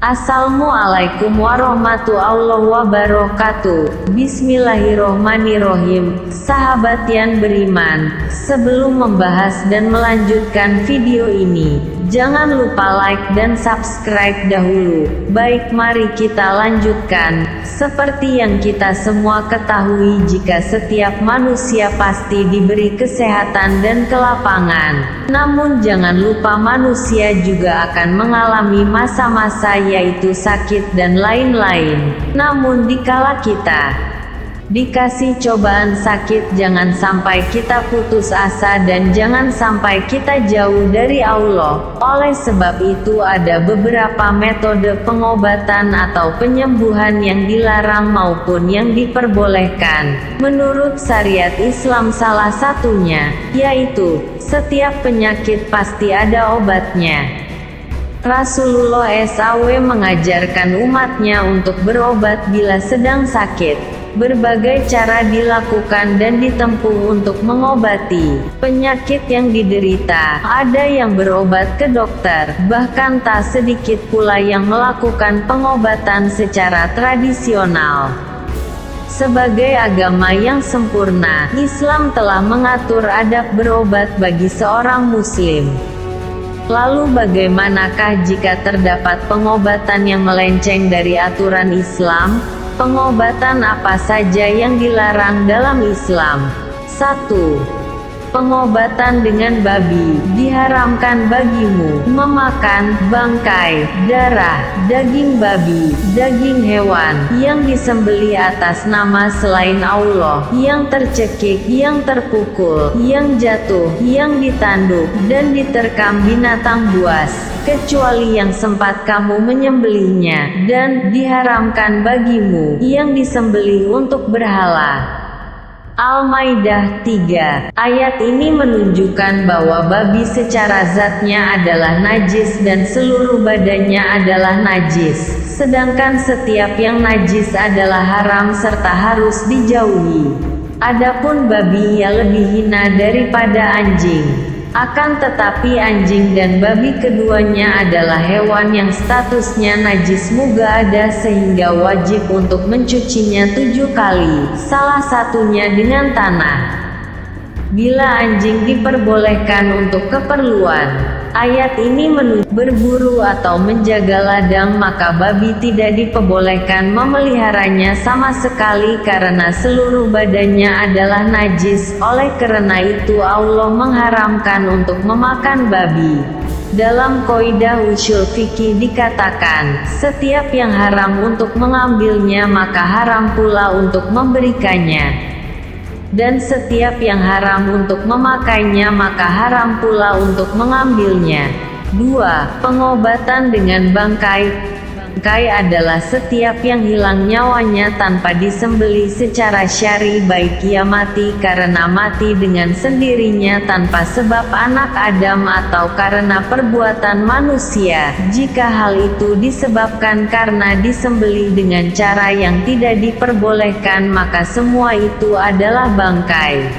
Assalamualaikum warahmatullahi wabarakatuh. Bismillahirrohmanirrohim. Sahabat yang beriman, sebelum membahas dan melanjutkan video ini, jangan lupa like dan subscribe dahulu. Baik, mari kita lanjutkan. Seperti yang kita semua ketahui, jika setiap manusia pasti diberi kesehatan dan kelapangan, namun jangan lupa manusia juga akan mengalami masa-masa yaitu sakit dan lain-lain. Namun dikala kita dikasih cobaan sakit, jangan sampai kita putus asa dan jangan sampai kita jauh dari Allah. Oleh sebab itu ada beberapa metode pengobatan atau penyembuhan yang dilarang maupun yang diperbolehkan menurut syariat Islam. Salah satunya yaitu setiap penyakit pasti ada obatnya. Rasulullah SAW mengajarkan umatnya untuk berobat bila sedang sakit. Berbagai cara dilakukan dan ditempuh untuk mengobati penyakit yang diderita. Ada yang berobat ke dokter, bahkan tak sedikit pula yang melakukan pengobatan secara tradisional. Sebagai agama yang sempurna, Islam telah mengatur adab berobat bagi seorang muslim. Lalu bagaimanakah jika terdapat pengobatan yang melenceng dari aturan Islam? Pengobatan apa saja yang dilarang dalam Islam? 1. Pengobatan dengan babi. Diharamkan bagimu memakan bangkai, darah, daging babi, daging hewan yang disembelih atas nama selain Allah, yang tercekik, yang terpukul, yang jatuh, yang ditanduk, dan diterkam binatang buas, kecuali yang sempat kamu menyembelihnya, dan diharamkan bagimu yang disembelih untuk berhala. Al-Maidah 3. Ayat ini menunjukkan bahwa babi secara zatnya adalah najis dan seluruh badannya adalah najis, sedangkan setiap yang najis adalah haram serta harus dijauhi. Adapun babi ia lebih hina daripada anjing. Akan tetapi anjing dan babi keduanya adalah hewan yang statusnya najis mughadah sehingga wajib untuk mencucinya 7 kali, salah satunya dengan tanah. Bila anjing diperbolehkan untuk keperluan ayat ini berburu atau menjaga ladang, maka babi tidak diperbolehkan memeliharanya sama sekali karena seluruh badannya adalah najis. Oleh karena itu Allah mengharamkan untuk memakan babi. Dalam kaidah ushul fikih dikatakan, setiap yang haram untuk mengambilnya maka haram pula untuk memberikannya. Dan setiap yang haram untuk memakainya maka haram pula untuk mengambilnya. 2. Pengobatan dengan bangkai. Bangkai adalah setiap yang hilang nyawanya tanpa disembelih secara syar'i, baik ia mati karena mati dengan sendirinya tanpa sebab anak Adam atau karena perbuatan manusia. Jika hal itu disebabkan karena disembelih dengan cara yang tidak diperbolehkan, maka semua itu adalah bangkai.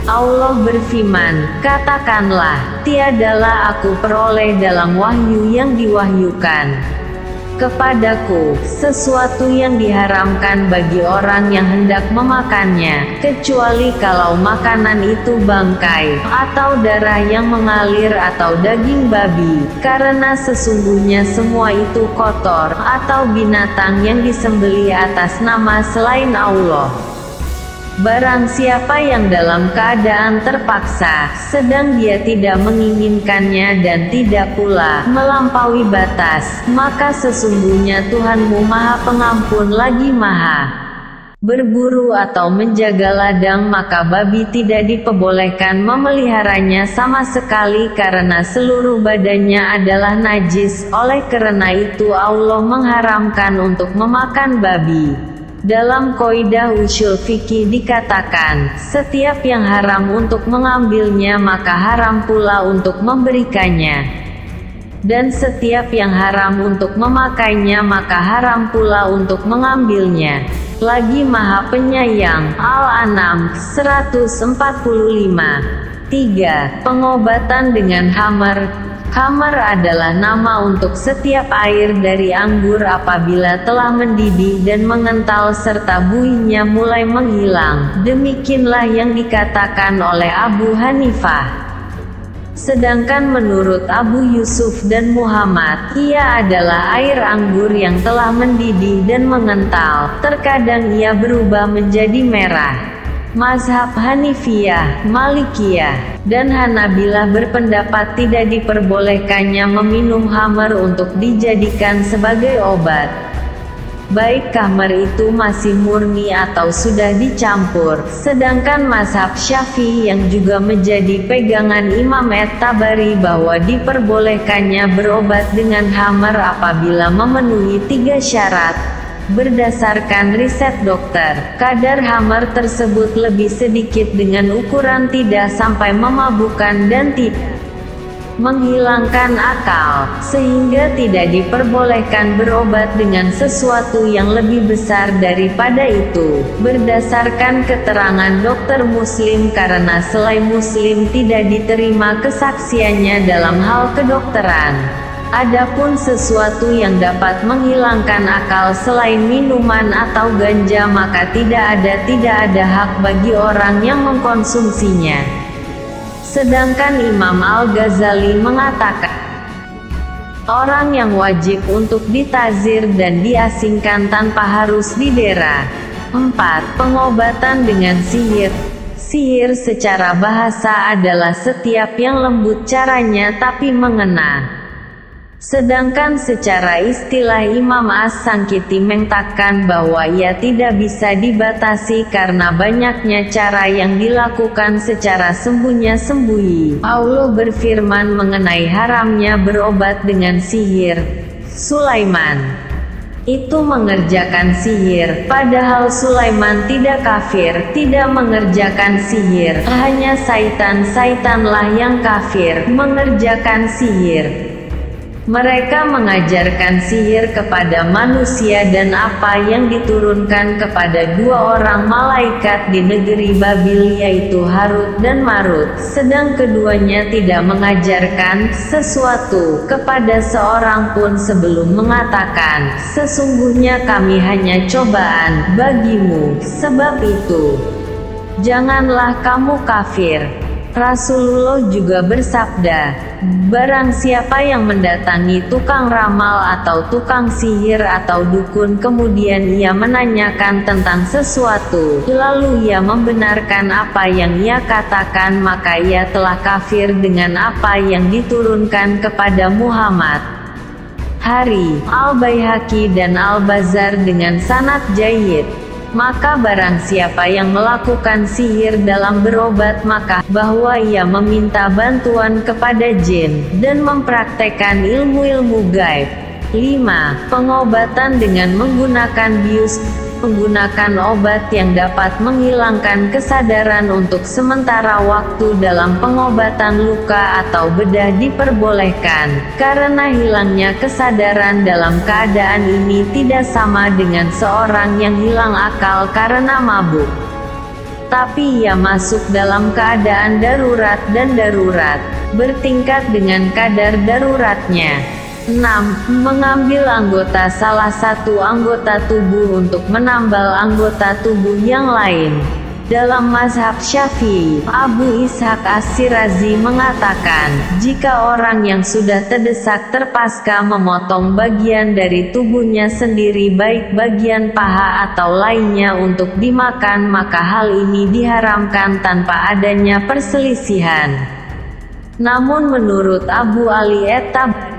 Allah berfirman, katakanlah, tiadalah aku peroleh dalam wahyu yang diwahyukan kepadaku sesuatu yang diharamkan bagi orang yang hendak memakannya, kecuali kalau makanan itu bangkai, atau darah yang mengalir, atau daging babi, karena sesungguhnya semua itu kotor, atau binatang yang disembelih atas nama selain Allah. Barang siapa yang dalam keadaan terpaksa, sedang dia tidak menginginkannya dan tidak pula melampaui batas, maka sesungguhnya Tuhanmu Maha Pengampun lagi Maha berburu atau menjaga ladang, maka babi tidak diperbolehkan memeliharanya sama sekali karena seluruh badannya adalah najis. Oleh karena itu Allah mengharamkan untuk memakan babi. Dalam kaidah ushul fikih dikatakan, setiap yang haram untuk mengambilnya maka haram pula untuk memberikannya. Dan setiap yang haram untuk memakainya maka haram pula untuk mengambilnya. Lagi Maha Penyayang. Al-An'am 145. 3. Pengobatan dengan hammer. Khamar adalah nama untuk setiap air dari anggur apabila telah mendidih dan mengental serta buihnya mulai menghilang. Demikianlah yang dikatakan oleh Abu Hanifah. Sedangkan menurut Abu Yusuf dan Muhammad, ia adalah air anggur yang telah mendidih dan mengental. Terkadang ia berubah menjadi merah. Mazhab Hanifiyah, Malikiyah, dan Hanabilah berpendapat tidak diperbolehkannya meminum khamar untuk dijadikan sebagai obat. Baik khamar itu masih murni atau sudah dicampur. Sedangkan mazhab Syafi'i yang juga menjadi pegangan Imam At-Tabari bahwa diperbolehkannya berobat dengan khamar apabila memenuhi 3 syarat. Berdasarkan riset dokter, kadar khamar tersebut lebih sedikit dengan ukuran tidak sampai memabukkan dan tidak menghilangkan akal, sehingga tidak diperbolehkan berobat dengan sesuatu yang lebih besar daripada itu. Berdasarkan keterangan dokter Muslim, karena selain Muslim tidak diterima kesaksiannya dalam hal kedokteran. Adapun sesuatu yang dapat menghilangkan akal selain minuman atau ganja, maka tidak ada hak bagi orang yang mengkonsumsinya. Sedangkan Imam Al-Ghazali mengatakan, orang yang wajib untuk ditazir dan diasingkan tanpa harus didera. 4. Pengobatan dengan sihir. Sihir secara bahasa adalah setiap yang lembut caranya tapi mengena. Sedangkan secara istilah Imam As-Sankiti mengatakan bahwa ia tidak bisa dibatasi karena banyaknya cara yang dilakukan secara sembunyi-sembunyi. Allah berfirman mengenai haramnya berobat dengan sihir. Sulaiman itu mengerjakan sihir, padahal Sulaiman tidak kafir, tidak mengerjakan sihir. Hanya Saitan-Saitanlah yang kafir, mengerjakan sihir. Mereka mengajarkan sihir kepada manusia dan apa yang diturunkan kepada 2 orang malaikat di negeri Babil, yaitu Harut dan Marut. Sedang keduanya tidak mengajarkan sesuatu kepada seorang pun sebelum mengatakan, sesungguhnya kami hanya cobaan bagimu. Sebab itu, janganlah kamu kafir. Rasulullah juga bersabda, barang siapa yang mendatangi tukang ramal atau tukang sihir atau dukun kemudian ia menanyakan tentang sesuatu, lalu ia membenarkan apa yang ia katakan, maka ia telah kafir dengan apa yang diturunkan kepada Muhammad. Hari Al-Baihaqi dan Al-Bazzar dengan sanad jayyid. Maka barang siapa yang melakukan sihir dalam berobat, maka bahwa ia meminta bantuan kepada jin dan mempraktekkan ilmu-ilmu gaib. 5. Pengobatan dengan menggunakan bius. Menggunakan obat yang dapat menghilangkan kesadaran untuk sementara waktu dalam pengobatan luka atau bedah diperbolehkan, karena hilangnya kesadaran dalam keadaan ini tidak sama dengan seorang yang hilang akal karena mabuk, tapi ia masuk dalam keadaan darurat dan darurat bertingkat dengan kadar daruratnya. 6. Mengambil anggota salah satu anggota tubuh untuk menambal anggota tubuh yang lain. Dalam mazhab Syafi'i, Abu Ishaq As-Sirazi mengatakan, jika orang yang sudah terdesak terpaksa memotong bagian dari tubuhnya sendiri baik bagian paha atau lainnya untuk dimakan, maka hal ini diharamkan tanpa adanya perselisihan. Namun menurut Abu Ali At-Tabari,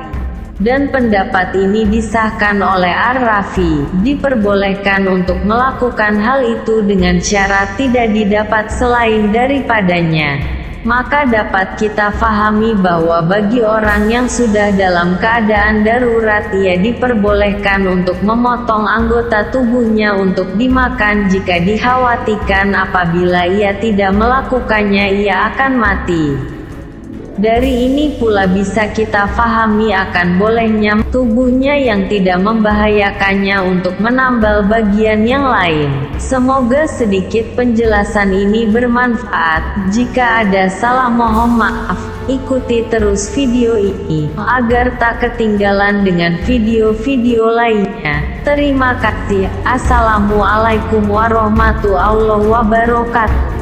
dan pendapat ini disahkan oleh Ar-Rafi, diperbolehkan untuk melakukan hal itu dengan syarat tidak didapat selain daripadanya. Maka dapat kita fahami bahwa bagi orang yang sudah dalam keadaan darurat, ia diperbolehkan untuk memotong anggota tubuhnya untuk dimakan jika dikhawatirkan apabila ia tidak melakukannya ia akan mati. Dari ini pula bisa kita fahami akan bolehnya tubuhnya yang tidak membahayakannya untuk menambal bagian yang lain. Semoga sedikit penjelasan ini bermanfaat. Jika ada salah mohon maaf. ikuti terus video ini agar tak ketinggalan dengan video-video lainnya. Terima kasih. Assalamualaikum warahmatullahi wabarakatuh.